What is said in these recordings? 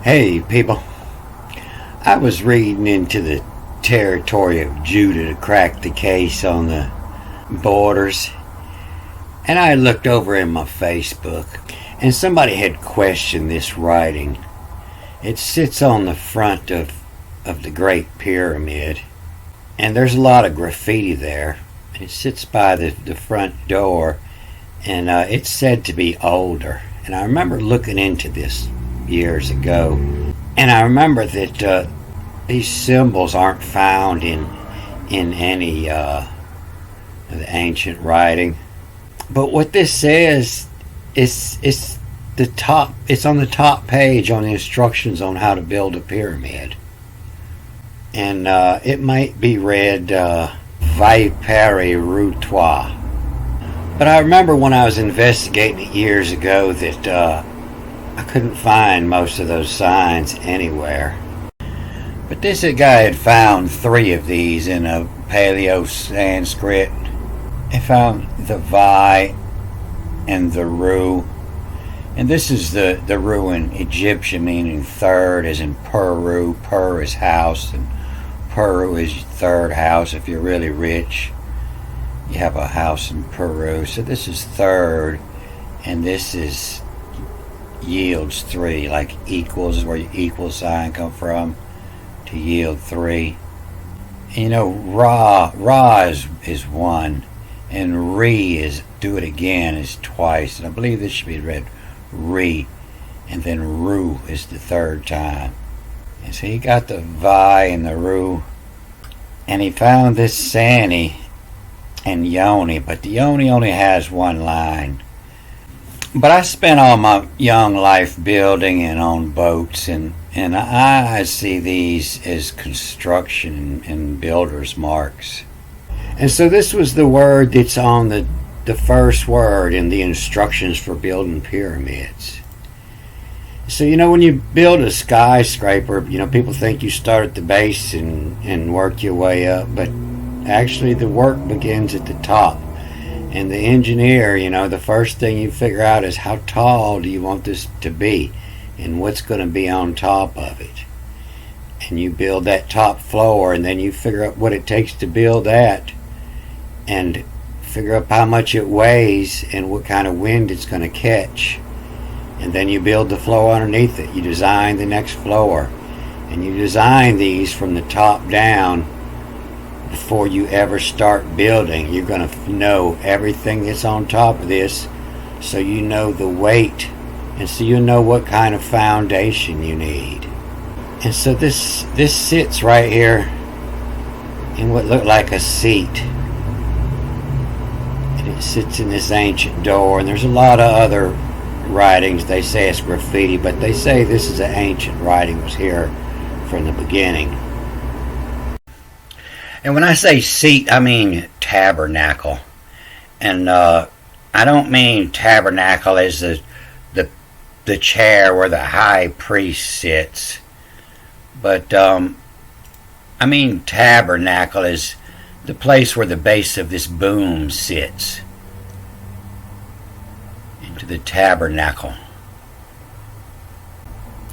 Hey, people. I was reading into the territory of Judah to crack the case on the borders, and I looked over in my Facebook, and somebody had questioned this writing. It sits on the front of the Great Pyramid, and there's a lot of graffiti there. It sits by the front door, and it's said to be older. And I remember looking into this years ago, and I remember that these symbols aren't found in any of the ancient writing. But what this says is the top. It's on the top page on the instructions on how to build a pyramid, and it might be read "Vipere Routoir." But I remember when I was investigating it years ago that I couldn't find most of those signs anywhere. But this guy had found 3 of these in a Paleo Sanskrit. He found the Vi and the Ru. And this is the Ru in Egyptian, meaning third, as in Peru. Pur is house, and Peru is third house. If you're really rich, you have a house in Peru. So this is third, and this is yields 3, like equals is where your equal sign come from, to yield 3. And you know, Ra is 1, and Re is do it again is twice, and I believe this should be read Re, and then Ru is the 3rd time. And so he got the Vi and the Ru, and he found this Sani and Yoni, but the Yoni only has 1 line. But I spent all my young life building and on boats, and I see these as construction and builder's marks. And so this was the word that's on the first word in the instructions for building pyramids. So, you know, when you build a skyscraper, you know, people think you start at the base and work your way up, but actually the work begins at the top. And the engineer, you know, the first thing you figure out is how tall do you want this to be and what's going to be on top of it. And you build that top floor, and then you figure out what it takes to build that and figure out how much it weighs and what kind of wind it's going to catch. And then you build the floor underneath it. You design the next floor. And you design these from the top down. Before you ever start building, you're going to know everything that's on top of this, so you know the weight, and so you know what kind of foundation you need. And so this sits right here in what looked like a seat, and it sits in this ancient door. And there's a lot of other writings. They say it's graffiti, but they say this is an ancient writing, was here from the beginning. And when I say seat, I mean tabernacle. And I don't mean tabernacle as the chair where the high priest sits. But I mean tabernacle is the place where the base of this boom sits. Into the tabernacle.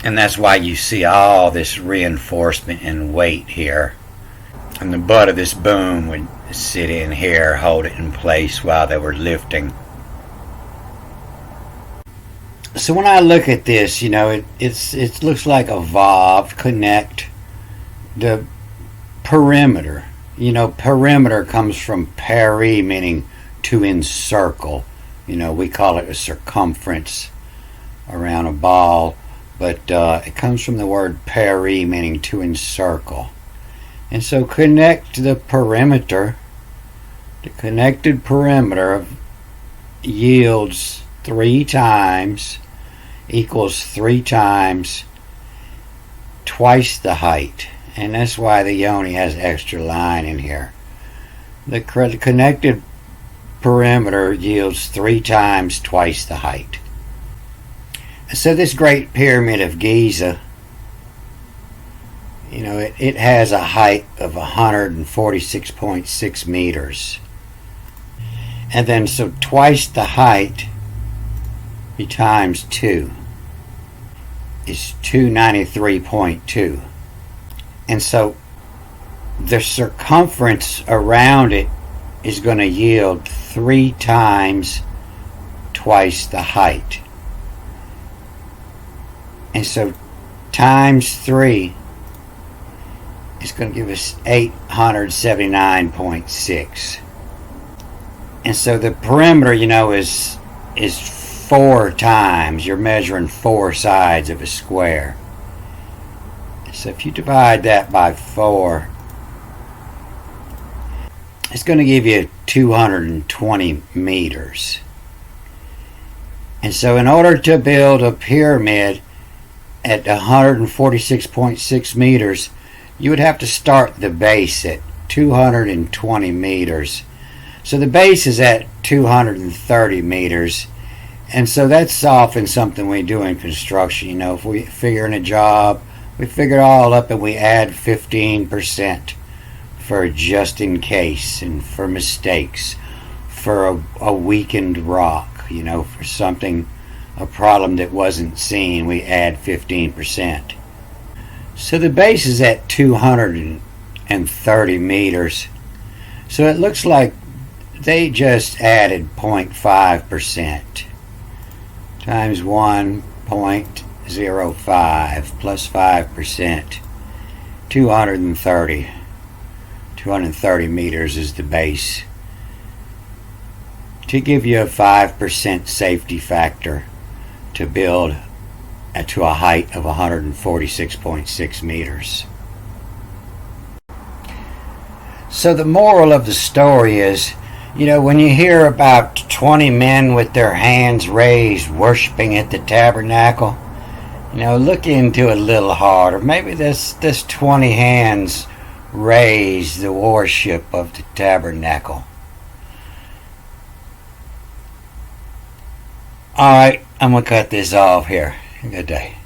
And that's why you see all this reinforcement and weight here. And the butt of this boom would sit in here, hold it in place while they were lifting. So when I look at this, you know, it looks like a vav, connect, the perimeter. You know, perimeter comes from peri, meaning to encircle. You know, we call it a circumference around a ball, but it comes from the word peri, meaning to encircle. And so connect the perimeter. The connected perimeter yields 3 times, equals 3 times, twice the height. And that's why the Yoni has extra line in here. The connected perimeter yields 3 times, twice the height. So this Great Pyramid of Giza, you know, it has a height of 146.6 meters. And then so twice the height be times 2. is 293.2. And so the circumference around it is going to yield 3 times twice the height. And so times 3 is going to give us 879.6. And so the perimeter, is 4 times. You're measuring 4 sides of a square. So if you divide that by 4, it's going to give you 220 meters. And so in order to build a pyramid at 146.6 meters, you would have to start the base at 220 meters. So the base is at 230 meters. And so that's often something we do in construction. If we figure in a job, we figure it all up and we add 15% for just in case and for mistakes, for a weakened rock, for something, a problem that wasn't seen, we add 15%. So the base is at 230 meters. So it looks like they just added 0.5% times 1.05 plus 5%. 230 meters is the base, to give you a 5% safety factor to build to a height of 146.6 meters. So the moral of the story is, when you hear about 20 men with their hands raised worshiping at the tabernacle, look into it a little harder. Maybe this 20 hands raised the worship of the tabernacle. Alright, I'm going to cut this off here. Good day.